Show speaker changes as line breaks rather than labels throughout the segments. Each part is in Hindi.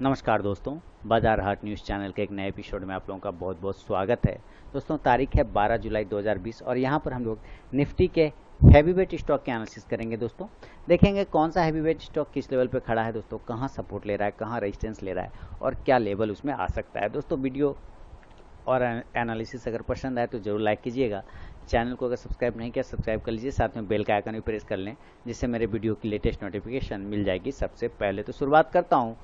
नमस्कार दोस्तों, बाजार हाट न्यूज़ चैनल के एक नए एपिसोड में आप लोगों का बहुत बहुत स्वागत है। दोस्तों तारीख है 12 जुलाई 2020 और यहाँ पर हम लोग निफ्टी के हैवी वेट स्टॉक के एनालिसिस करेंगे। दोस्तों देखेंगे कौन सा हैवी वेट स्टॉक किस लेवल पे खड़ा है, दोस्तों कहाँ सपोर्ट ले रहा है, कहाँ रेजिस्टेंस ले रहा है और क्या लेवल उसमें आ सकता है। दोस्तों वीडियो और एनालिसिस अगर पसंद आए तो जरूर लाइक कीजिएगा। चैनल को अगर सब्सक्राइब नहीं किया सब्सक्राइब कर लीजिए, साथ में बेल का आइकन भी प्रेस कर लें जिससे मेरे वीडियो की लेटेस्ट नोटिफिकेशन मिल जाएगी सबसे पहले। तो शुरुआत करता हूँ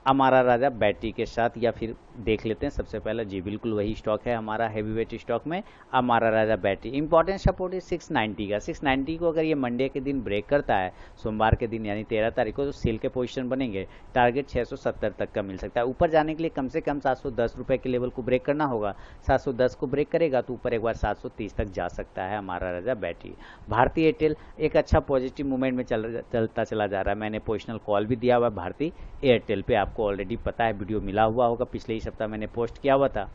अमारा राजा बैटरी के साथ, या फिर देख लेते हैं सबसे पहले। जी बिल्कुल वही स्टॉक है हमारा हैवीवेट स्टॉक में Amara Raja battery. Important support है 690 का। 690 को अगर ये मंडे के दिन ब्रेक करता है, सोमवार के दिन यानी 13 तारीख को, तो सेल के पोजीशन बनेंगे। टारगेट 670 तक का मिल सकता है। ऊपर जाने के लिए कम से कम 710 रुपये के लेवल को ब्रेक करना होगा। 710 को ब्रेक करेगा तो ऊपर एक बार 730 तक जा सकता है हमारा राजा बैटरी। भारतीय एयरटेल एक अच्छा पॉजिटिव मूवमेंट में चलता चला जा रहा है। मैंने पोजिशनल कॉल भी दिया हुआ है भारतीय एयरटेल पे, आपको ऑलरेडी पता है, वीडियो मिला हुआ होगा, पिछले ही सप्ताह मैंने पोस्ट किया हुआ था।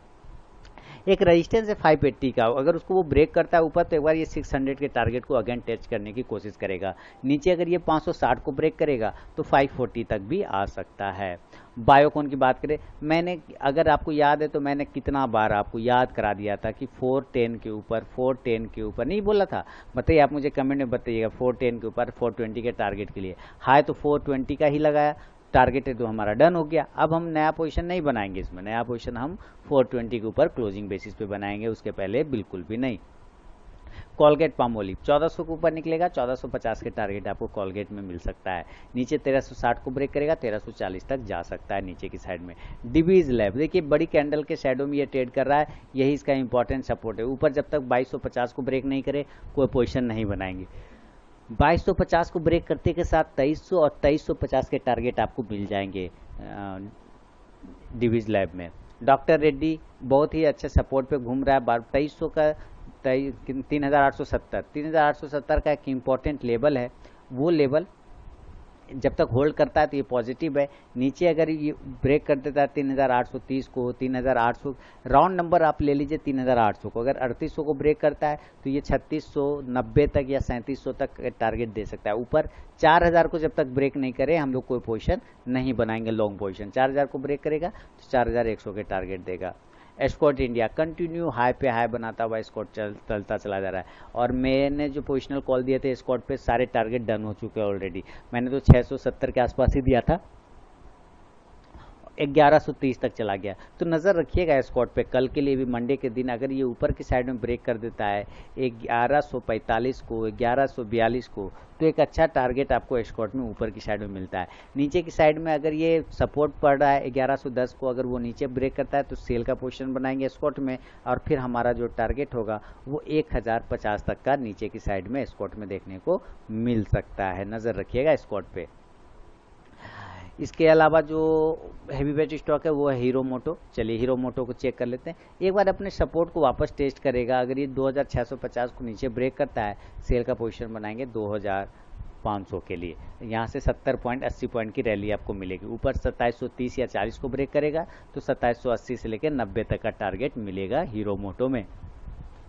एक रेजिस्टेंस है 580 का, अगर उसको वो ब्रेक करता है ऊपर तो एक बार ये 600 के टारगेट को अगेन टच करने की कोशिश करेगा। नीचे अगर ये 560 को ब्रेक करेगा तो 540 तक भी आ सकता है। बायोकॉन की बात करें, मैंने अगर आपको याद है तो मैंने कितना बार आपको याद करा दिया था कि 410 के ऊपर 410 के ऊपर नहीं बोला था। बताइए, आप मुझे कमेंट में बताइएगा। 410 के ऊपर 420 के टारगेट के लिए हाई तो 420 का ही लगाया, टारगेट है तो हमारा डन हो गया। अब हम नया पोजीशन नहीं बनाएंगे, इसमें नया पोजीशन हम 420 के ऊपर क्लोजिंग बेसिस पे बनाएंगे, उसके पहले बिल्कुल भी नहीं। कॉलगेट पामोलिव 1400 के ऊपर निकलेगा, 1450 के टारगेट आपको कॉलगेट में मिल सकता है। नीचे 1360 को ब्रेक करेगा, 1340 तक जा सकता है नीचे की साइड में। डिवीज लैब देखिए बड़ी कैंडल के शैडो में ये ट्रेड कर रहा है, यही इसका इंपॉर्टेंट सपोर्ट है। ऊपर जब तक 2250 को ब्रेक नहीं करे कोई पोजीशन नहीं बनाएंगे। 2250 को ब्रेक करते के साथ 2300 और 2350 के टारगेट आपको मिल जाएंगे डिवीज लैब में। डॉक्टर रेड्डी बहुत ही अच्छे सपोर्ट पे घूम रहा है। 2300 का 3870 का एक इम्पॉर्टेंट लेवल है। वो लेवल जब तक होल्ड करता है तो ये पॉजिटिव है। नीचे अगर ये ब्रेक कर देता है 3830 को, 3800 राउंड नंबर आप ले लीजिए, 3800 को, अगर 3800 को ब्रेक करता है तो ये 3690 तक या 3700 तक टारगेट दे सकता है। ऊपर 4000 को जब तक ब्रेक नहीं करे हम लोग कोई पोजीशन नहीं बनाएंगे लॉन्ग पोजीशन। 4000 को ब्रेक करेगा तो 4100 के टारगेट देगा। एस्कॉर्ट इंडिया कंटिन्यू हाई पे हाई बनाता हुआ एस्कॉर्ट चलता चला जा रहा है। और मैंने जो पोजिशनल कॉल दिए थे एस्कॉर्ट पे सारे टारगेट डन हो चुके हैं ऑलरेडी। मैंने तो 670 के आसपास ही दिया था, 1130 तक चला गया। तो नज़र रखिएगा स्कॉट पे। कल के लिए भी मंडे के दिन अगर ये ऊपर की साइड में ब्रेक कर देता है 1145 को, 1142 को, तो एक अच्छा टारगेट आपको स्कॉट में ऊपर की साइड में मिलता है। नीचे की साइड में अगर ये सपोर्ट पड़ रहा है 1110 को, अगर वो नीचे ब्रेक करता है तो सेल का पोजीशन बनाएंगे स्कॉट में, और फिर हमारा जो टारगेट होगा वो 1050 तक का नीचे की साइड में स्कॉट में देखने को मिल सकता है। नज़र रखिएगा स्कॉट पे। इसके अलावा जो हैवी वेट स्टॉक है वो है हीरो मोटो। चलिए हीरो मोटो को चेक कर लेते हैं। एक बार अपने सपोर्ट को वापस टेस्ट करेगा। अगर ये 2650 को नीचे ब्रेक करता है सेल का पोजीशन बनाएंगे 2500 के लिए। यहाँ से 70 पॉइंट 80 पॉइंट की रैली आपको मिलेगी। ऊपर 2730 या 40 को ब्रेक करेगा तो 2780 से लेकर 90 तक का टारगेट मिलेगा हीरो मोटो में।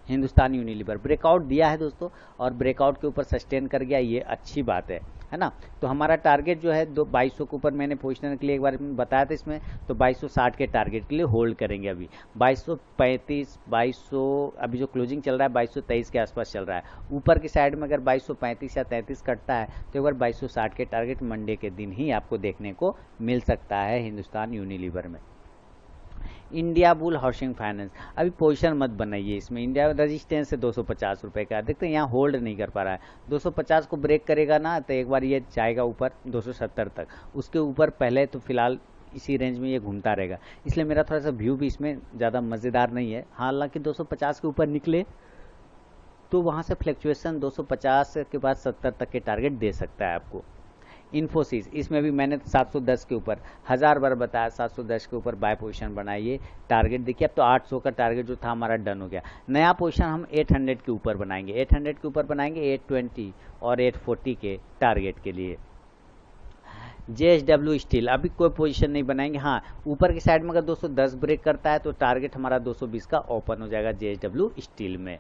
हिंदुस्तान यूनिलीवर ब्रेकआउट दिया है दोस्तों, और ब्रेकआउट के ऊपर सस्टेन कर गया, ये अच्छी बात है ना। तो हमारा टारगेट जो है 2200 के ऊपर मैंने पहुंचने के लिए एक बार बताया था इसमें, तो 2260 के टारगेट के लिए होल्ड करेंगे। अभी 2235 2200 अभी जो क्लोजिंग चल रहा है 2223 के आसपास चल रहा है। ऊपर की साइड में अगर 2235 या 33 कटता है तो एक बार 2260 के टारगेट मंडे के दिन ही आपको देखने को मिल सकता है हिंदुस्तान यूनिलीवर में। इंडिया बुल हाउसिंग फाइनेंस अभी पोजीशन मत बनाइए इसमें। इंडिया रजिस्टेंस है 250 रुपये का, देखते हैं यहाँ होल्ड नहीं कर पा रहा है। 250 को ब्रेक करेगा ना तो एक बार ये जाएगा ऊपर 270 तक, उसके ऊपर पहले तो फिलहाल इसी रेंज में ये घूमता रहेगा। इसलिए मेरा थोड़ा सा व्यू भी इसमें ज़्यादा मज़ेदार नहीं है। हालांकि 250 के ऊपर निकले तो वहाँ से फ्लक्चुएशन 250 के बाद 70 तक के टारगेट दे सकता है आपको। इन्फोसिस इसमें भी मैंने 710 के ऊपर 1000 बार बताया, 710 के ऊपर बाय पोजीशन बनाइए। टारगेट देखिए अब तो 800 का टारगेट जो था हमारा डन हो गया। नया पोजीशन हम 800 के ऊपर बनाएंगे, 800 के ऊपर बनाएंगे 820 और 840 के टारगेट के लिए। JSW स्टील अभी कोई पोजीशन नहीं बनाएंगे। हाँ, ऊपर की साइड में अगर 210 ब्रेक करता है तो टारगेट हमारा 220 का ओपन हो जाएगा JSW स्टील में।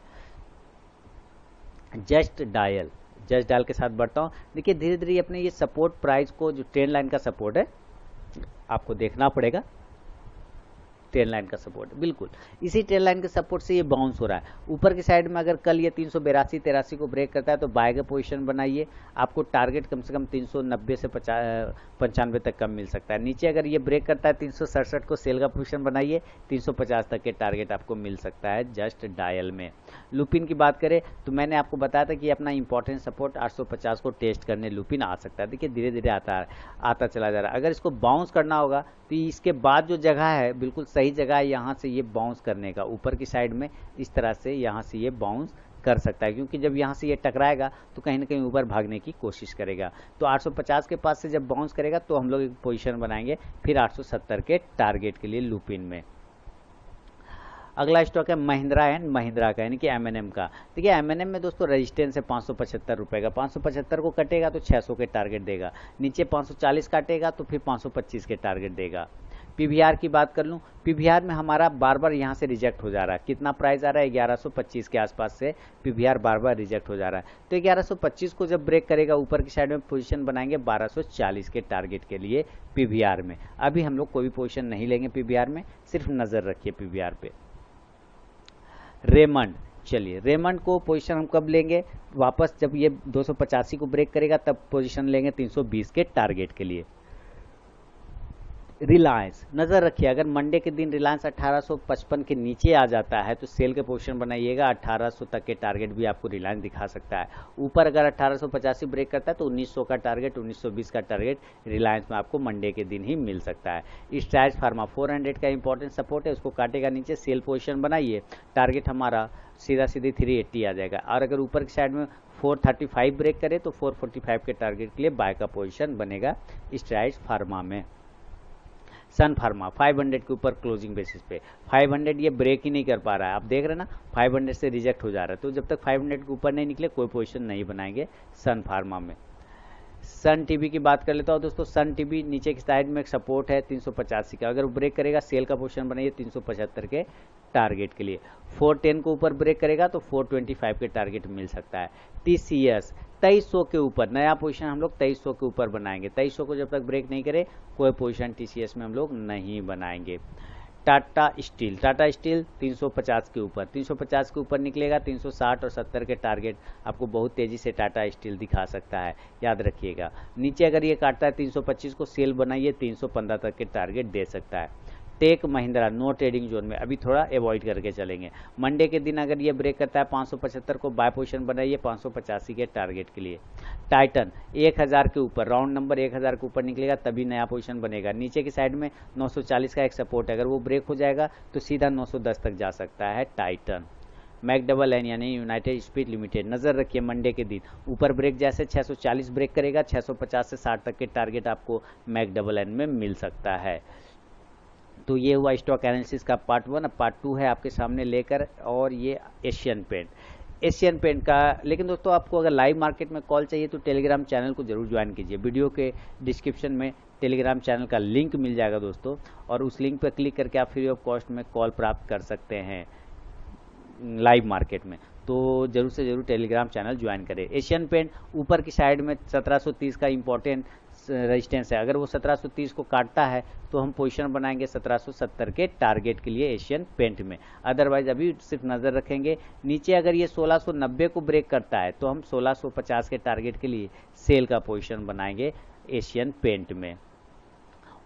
जस्ट डायल के साथ बढ़ता हूँ। देखिए धीरे धीरे अपने ये सपोर्ट प्राइस को, जो ट्रेंड लाइन का सपोर्ट है आपको देखना पड़ेगा। ट्रेन लाइन का सपोर्ट बिल्कुल इसी ट्रेन लाइन के सपोर्ट से ये बाउंस हो रहा है ऊपर की साइड में। अगर कल ये 382-83 को ब्रेक करता है तो बाय का पोजीशन बनाइए, आपको टारगेट कम से कम 390 से 95 तक का मिल सकता है। नीचे अगर ये ब्रेक करता है 367 को सेल का पोजीशन बनाइए, 350 तक के टारगेट आपको मिल सकता है जस्ट डायल में। लुपिन की बात करें तो मैंने आपको बताया था कि अपना इंपॉर्टेंट सपोर्ट 850 को टेस्ट करने लुपिन आ सकता है। देखिए धीरे धीरे आता चला जा रहा है। अगर इसको बाउंस करना होगा तो इसके बाद जो जगह है बिल्कुल सही जगह है यहाँ से ये बाउंस करने का, ऊपर की साइड में इस तरह से यहाँ से ये बाउंस कर सकता है, क्योंकि जब यहाँ से ये टकराएगा तो कहीं ना कहीं ऊपर भागने की कोशिश करेगा। तो 850 के पास से जब बाउंस करेगा तो हम लोग एक पोजीशन बनाएंगे फिर 870 के टारगेट के लिए लुपिन में। अगला स्टॉक है महिंद्रा एंड महिंद्रा का, यानी कि M&M का। देखिए M&M में दोस्तों रेजिस्टेंस है 575 रुपये का, 575 को कटेगा तो 600 के टारगेट देगा, नीचे 540 काटेगा तो फिर 525 के टारगेट देगा। PVR की बात कर लूँ, PVR में हमारा बार बार यहाँ से रिजेक्ट हो जा रहा है। कितना प्राइस आ रहा है 1125 के आसपास से PVR बार बार रिजेक्ट हो जा रहा है। तो 1125 को जब ब्रेक करेगा ऊपर की साइड में पोजीशन बनाएंगे 1240 के टारगेट के लिए PVR में। अभी हम लोग कोई भी पोजीशन नहीं लेंगे PVR में, सिर्फ नज़र रखिए PVR पे। रेमंड, चलिए रेमंड को पोजीशन हम कब लेंगे, वापस जब ये 285 को ब्रेक करेगा तब पोजीशन लेंगे 320 के टारगेट के लिए। रिलायंस, नज़र रखिए अगर मंडे के दिन रिलायंस 1855 के नीचे आ जाता है तो सेल के पोजीशन बनाइएगा, 1800 तक के टारगेट भी आपको रिलायंस दिखा सकता है। ऊपर अगर 1885 ब्रेक करता है तो 1900 का टारगेट, 1920 का टारगेट रिलायंस में आपको मंडे के दिन ही मिल सकता है। स्ट्राइड्स फार्मा 400 का इंपॉर्टेंट सपोर्ट है, उसको काटेगा नीचे, सेल पोजीशन बनाइए, टारगेट हमारा सीधा सीधी 380 आ जाएगा। और अगर ऊपर की साइड में 435 ब्रेक करे तो 445 के टारगेट के लिए बाय का पोजीशन बनेगा स्ट्राइड्स फार्मा में। सन फार्मा 500 के ऊपर क्लोजिंग बेसिस पे, 500 ये ब्रेक ही नहीं कर पा रहा है, आप देख रहे हैं ना 500 से रिजेक्ट हो जा रहा है। तो जब तक 500 के ऊपर नहीं निकले कोई पोजीशन नहीं बनाएंगे सन फार्मा में। सन टीवी की बात कर लेता हूँ दोस्तों, सन टीवी नीचे की साइड में एक सपोर्ट है 385 का, अगर ब्रेक करेगा सेल का पोजीशन बनाइए 375 के टारगेट के लिए। 410 को ऊपर ब्रेक करेगा तो 425 के टारगेट मिल सकता है। TCS 2300 के ऊपर नया पोजीशन हम लोग 2300 के ऊपर बनाएंगे, 2300 को जब तक ब्रेक नहीं करे कोई पोजीशन TCS में हम लोग नहीं बनाएंगे। टाटा स्टील 350 के ऊपर, 350 के ऊपर निकलेगा 360 और 70 के टारगेट आपको बहुत तेजी से टाटा स्टील दिखा सकता है, याद रखिएगा। नीचे अगर ये काटता है 325 को सेल बनाइए, 315 तक के टारगेट दे सकता है। Tech Mahindra no trading zone में, अभी थोड़ा अवॉइड करके चलेंगे। मंडे के दिन अगर ये ब्रेक करता है 575 को बाय पोजीशन बनाइए 585 के टारगेट के लिए। टाइटन 1000 के ऊपर, राउंड नंबर 1000 के ऊपर निकलेगा तभी नया पोजीशन बनेगा। नीचे की साइड में 940 का एक सपोर्ट है, अगर वो ब्रेक हो जाएगा तो सीधा 910 तक जा सकता है टाइटन। मैकडबल यानी यूनाइटेड स्पीड लिमिटेड, नज़र रखिए मंडे के दिन ऊपर ब्रेक जैसे 640 ब्रेक करेगा 650 से 60 तक के टारगेट आपको मैकडबल में मिल सकता है। तो ये हुआ स्टॉक एनालिसिस का पार्ट 1। अब पार्ट 2 है आपके सामने लेकर, और ये एशियन पेंट का। लेकिन दोस्तों आपको अगर लाइव मार्केट में कॉल चाहिए तो टेलीग्राम चैनल को जरूर ज्वाइन कीजिए। वीडियो के डिस्क्रिप्शन में टेलीग्राम चैनल का लिंक मिल जाएगा दोस्तों, और उस लिंक पर क्लिक करके आप फ्री ऑफ कॉस्ट में कॉल प्राप्त कर सकते हैं लाइव मार्केट में। तो जरूर से जरूर टेलीग्राम चैनल ज्वाइन करें। एशियन पेंट ऊपर की साइड में 1730 का इंपॉर्टेंट रेजिस्टेंस है, अगर वो 1730 को काटता है तो हम पोजीशन बनाएंगे 1770 के टारगेट के लिए एशियन पेंट में। अदरवाइज अभी सिर्फ नज़र रखेंगे। नीचे अगर ये 1690 को ब्रेक करता है तो हम 1650 के टारगेट के लिए सेल का पोजीशन बनाएंगे एशियन पेंट में।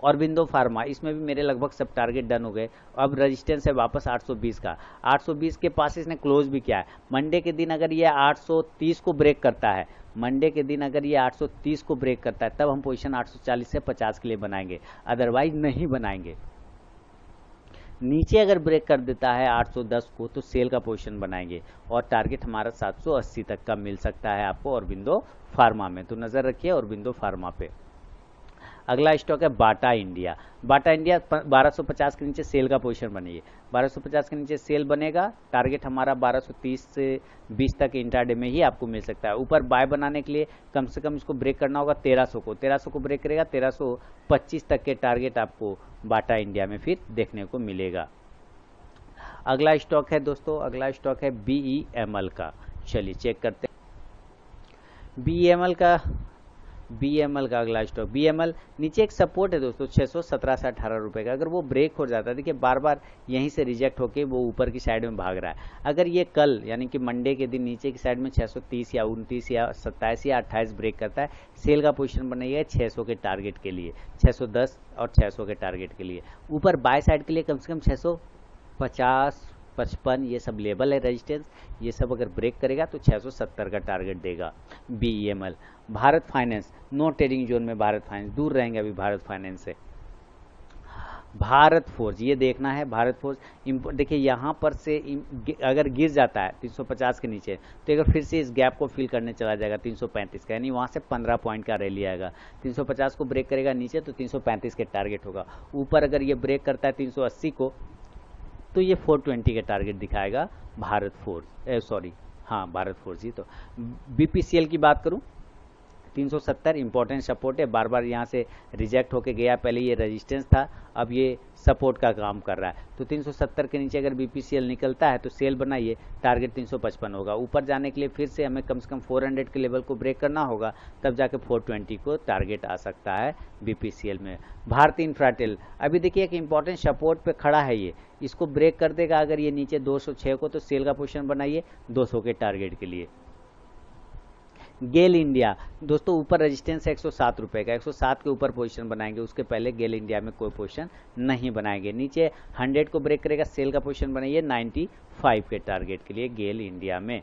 औरबिंदो फार्मा, इसमें भी मेरे लगभग सब टारगेट डन हो गए। अब रेजिस्टेंस है वापस 820 का, 820 के पास इसने क्लोज भी किया है। मंडे के दिन अगर ये 830 को ब्रेक करता है, मंडे के दिन अगर ये 830 को ब्रेक करता है तब हम पोजीशन 840 से 50 के लिए बनाएंगे, अदरवाइज नहीं बनाएंगे। नीचे अगर ब्रेक कर देता है 810 को तो सेल का पोजीशन बनाएंगे, और टारगेट हमारा 780 तक का मिल सकता है आपको औरबिंदो फार्मा में। तो नज़र रखिए औरबिंदो फार्मा पे। अगला स्टॉक है बाटा इंडिया। बाटा इंडिया 1250 के नीचे सेल का पोजीशन बनाइए, 1250 के नीचे सेल बनेगा, टारगेट हमारा 1230 से 20 तक इंट्राडे में ही आपको मिल सकता है। ऊपर बाय बनाने के लिए कम से कम इसको ब्रेक करना होगा 1300 को ब्रेक करेगा 1325 तक के टारगेट आपको बाटा इंडिया में फिर देखने को मिलेगा। अगला स्टॉक है दोस्तों, अगला स्टॉक है BEML का। चलिए चेक करते हैं BEML का। BML का अगला स्टॉक, BML नीचे एक सपोर्ट है दोस्तों 617 से 18 रुपये का, अगर वो ब्रेक हो जाता है, देखिए बार बार यहीं से रिजेक्ट होके वो ऊपर की साइड में भाग रहा है। अगर ये कल यानी कि मंडे के दिन नीचे की साइड में 630 या 29 या 27 या 28 ब्रेक करता है, सेल का पोजीशन बनाइए 600 के टारगेट के लिए, 610 और 600 के टारगेट के लिए। ऊपर बाय साइड के लिए कम से कम 650 55 ये सब लेवल है रेजिस्टेंस, ये सब अगर ब्रेक करेगा तो 670 का टारगेट देगा BEML। Bharat finance no trading zone में, भारत फाइनेंस दूर रहेंगे अभी भारत फाइनेंस से। भारत फोर्ज ये देखना है, भारत फोर्ज देखिए यहाँ पर से अगर गिर जाता है 350 के नीचे, तो अगर फिर से इस गैप को फिल करने चला जाएगा 335 का, यानी वहाँ से 15 पॉइंट का रैली आएगा। 350 को ब्रेक करेगा नीचे तो 335 के टारगेट होगा। ऊपर अगर ये ब्रेक करता है 380 को तो ये 420 के टारगेट दिखाएगा भारत फोर्ज, हाँ भारत फोर्ज ही। तो BPCL की बात करूं 370 इंपॉर्टेंट सपोर्ट है, बार बार यहाँ से रिजेक्ट होके गया, पहले ये रेजिस्टेंस था, अब ये सपोर्ट का काम कर रहा है। तो 370 के नीचे अगर BPCL निकलता है तो सेल बनाइए, टारगेट 355 होगा। ऊपर जाने के लिए फिर से हमें कम से कम 400 के लेवल को ब्रेक करना होगा, तब जाके 420 को टारगेट आ सकता है BPCL में। भारतीय इंफ्राटेल अभी देखिए एक इंपॉर्टेंट सपोर्ट पे खड़ा है, ये इसको ब्रेक कर देगा अगर ये नीचे 206 को, तो सेल का पोजीशन बनाइए 200 के टारगेट के लिए। गेल इंडिया दोस्तों ऊपर रेजिस्टेंस है 107 रुपये का, 107 के ऊपर पोजीशन बनाएंगे, उसके पहले गेल इंडिया में कोई पोजीशन नहीं बनाएंगे। नीचे 100 को ब्रेक करेगा, सेल का पोजीशन बनाइए 95 के टारगेट के लिए गेल इंडिया में।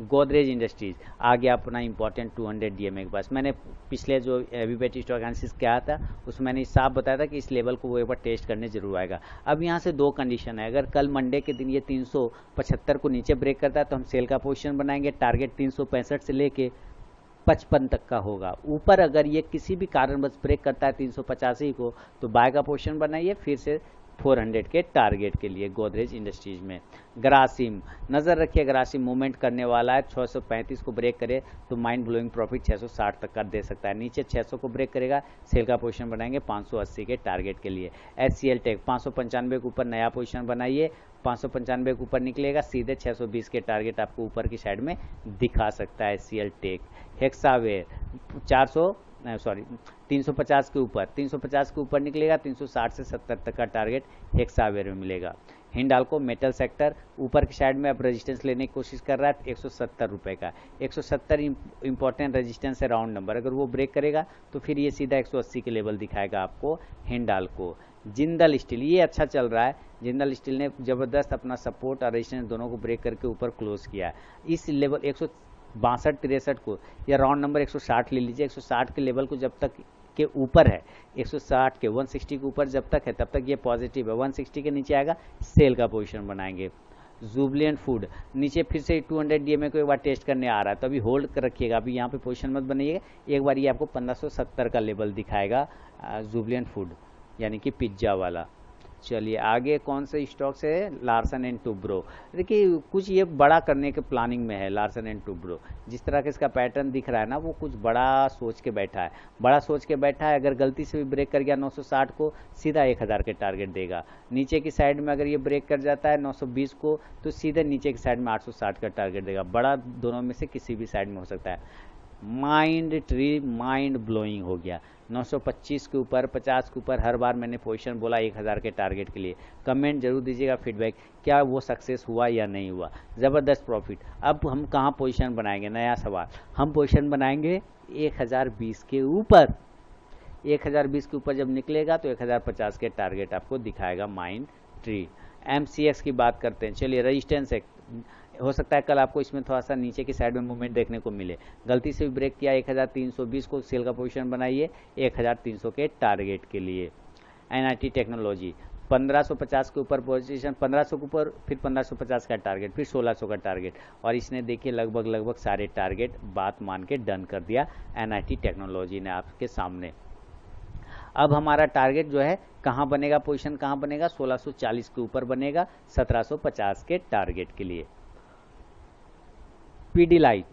गोदरेज इंडस्ट्रीज आ गया अपना इंपॉर्टेंट 200 DMA के पास। मैंने पिछले जो हेवीवेट स्टॉक एनालिसिस किया था उसमें मैंने साफ बताया था कि इस लेवल को वो एक बार टेस्ट करने जरूर आएगा। अब यहाँ से दो कंडीशन है, अगर कल मंडे के दिन ये 375 को नीचे ब्रेक करता है तो हम सेल का पोजीशन बनाएंगे, टारगेट 365 से लेके 55 तक का होगा। ऊपर अगर ये किसी भी कारणवश ब्रेक करता है 385 को तो बाय का पोजीशन बनाइए फिर से 400 के टारगेट के लिए गोदरेज इंडस्ट्रीज में। ग्रासिम नज़र रखिए, ग्रासिम मूवमेंट करने वाला है, 635 को ब्रेक करे तो माइंड ब्लोइंग प्रॉफिट 660 तक का दे सकता है। नीचे 600 को ब्रेक करेगा, सेल का पोजीशन बनाएंगे 580 के टारगेट के लिए। HCL टेक 595 के ऊपर नया पोजीशन बनाइए, 595 के ऊपर निकलेगा सीधे 620 के टारगेट आपको ऊपर की साइड में दिखा सकता है HCL टेक। हेक्सावेयर 350 के ऊपर, 350 के ऊपर निकलेगा, 360 से 70 तक का टारगेट हेक्सावेयर में मिलेगा। हिंडाल्को मेटल सेक्टर ऊपर की साइड में अब रेजिस्टेंस लेने की कोशिश कर रहा है 170 रुपये का, 170 इंपॉर्टेंट रेजिस्टेंस है राउंड नंबर, अगर वो ब्रेक करेगा तो फिर ये सीधा 180 के लेवल दिखाएगा आपको हिंडाल्को। जिंदल स्टील ये अच्छा चल रहा है, जिंदल स्टील ने ज़बरदस्त अपना सपोर्ट और रेजिस्टेंस दोनों को ब्रेक करके ऊपर क्लोज किया है। इस लेवल 162-63 को या राउंड नंबर 160 ले लीजिए, 160 के लेवल को जब तक के ऊपर है, 160 के 160 के ऊपर जब तक है तब तक ये पॉजिटिव है, 160 के नीचे आएगा सेल का पोजीशन बनाएंगे। जुबलियंट फूड नीचे फिर से 200 DMA को एक बार टेस्ट करने आ रहा है, तो अभी होल्ड कर रखिएगा, अभी यहाँ पे पोजीशन मत बनाइएगा, एक बार ये आपको 1570 का लेवल दिखाएगा जुबलियंट फूड यानी कि पिज्ज़ा वाला। चलिए आगे कौन से स्टॉक से है, लार्सन एंड टुब्रो। देखिए कुछ ये बड़ा करने के प्लानिंग में है लार्सन एंड टुब्रो, जिस तरह का इसका पैटर्न दिख रहा है ना वो कुछ बड़ा सोच के बैठा है, बड़ा सोच के बैठा है। अगर गलती से भी ब्रेक कर गया 960 को सीधा 1000 के टारगेट देगा। नीचे की साइड में अगर ये ब्रेक कर जाता है 920 को तो सीधे नीचे की साइड में 860 का टारगेट देगा। बड़ा दोनों में से किसी भी साइड में हो सकता है। माइंड ट्री माइंड ब्लोइंग हो गया, 925 के ऊपर 50 के ऊपर हर बार मैंने पोजीशन बोला 1000 के टारगेट के लिए। कमेंट जरूर दीजिएगा फीडबैक, क्या वो सक्सेस हुआ या नहीं हुआ। ज़बरदस्त प्रॉफिट। अब हम कहाँ पोजीशन बनाएंगे, नया सवाल, हम पोजीशन बनाएंगे 1020 के ऊपर। 1020 के ऊपर जब निकलेगा तो 1050 के टारगेट आपको दिखाएगा माइंड ट्री। MCX की बात करते हैं, चलिए रेजिस्टेंस है, हो सकता है कल आपको इसमें थोड़ा सा नीचे की साइड में मूवमेंट देखने को मिले। गलती से भी ब्रेक किया 1320 को सेल का पोजीशन बनाइए 1300 के टारगेट के लिए। NIT टेक्नोलॉजी 1550 के ऊपर पोजीशन, 1500 के ऊपर फिर 1550 का टारगेट, फिर 1600 का टारगेट, और इसने देखिए लगभग सारे टारगेट बात मान के डन कर दिया NIT टेक्नोलॉजी ने आपके सामने। अब हमारा टारगेट जो है कहाँ बनेगा, पोजीशन कहाँ बनेगा, 1640 के ऊपर बनेगा 1750 के टारगेट के लिए। पीडीलाइट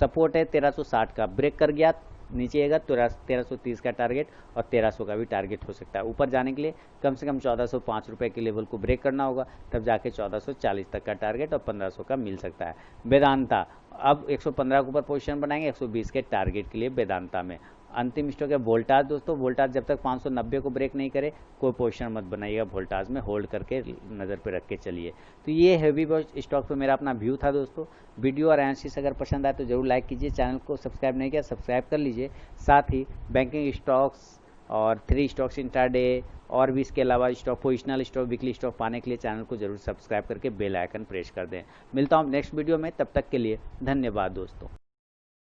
सपोर्ट है 1360 का, ब्रेक कर गया नीचे आएगा तो 1330 का टारगेट और 1300 का भी टारगेट हो सकता है। ऊपर जाने के लिए कम से कम 1405 रुपये के लेवल को ब्रेक करना होगा, तब जाके 1440 तक का टारगेट और 1500 का मिल सकता है। वेदांता अब 115 के ऊपर पोजीशन बनाएंगे 120 के टारगेट के लिए वेदांता में। अंतिम स्टॉक है वोल्टास दोस्तों। वोल्टास जब तक 590 को ब्रेक नहीं करे कोई पोजीशन मत बनाइएगा, वोल्टास में होल्ड करके नज़र पे रख के चलिए। तो ये हैवी स्टॉक पे मेरा अपना व्यू था दोस्तों। वीडियो और एनालिसिस अगर पसंद आए तो जरूर लाइक कीजिए, चैनल को सब्सक्राइब नहीं किया सब्सक्राइब कर लीजिए। साथ ही बैंकिंग स्टॉक्स और 3 स्टॉक्स इंट्राडे और भी इसके अलावा stock, positional stock, weekly stock पाने के लिए चैनल को जरूर सब्सक्राइब करके बेल आइकन प्रेस कर दें। मिलता हूँ नेक्स्ट वीडियो में, तब तक के लिए धन्यवाद दोस्तों।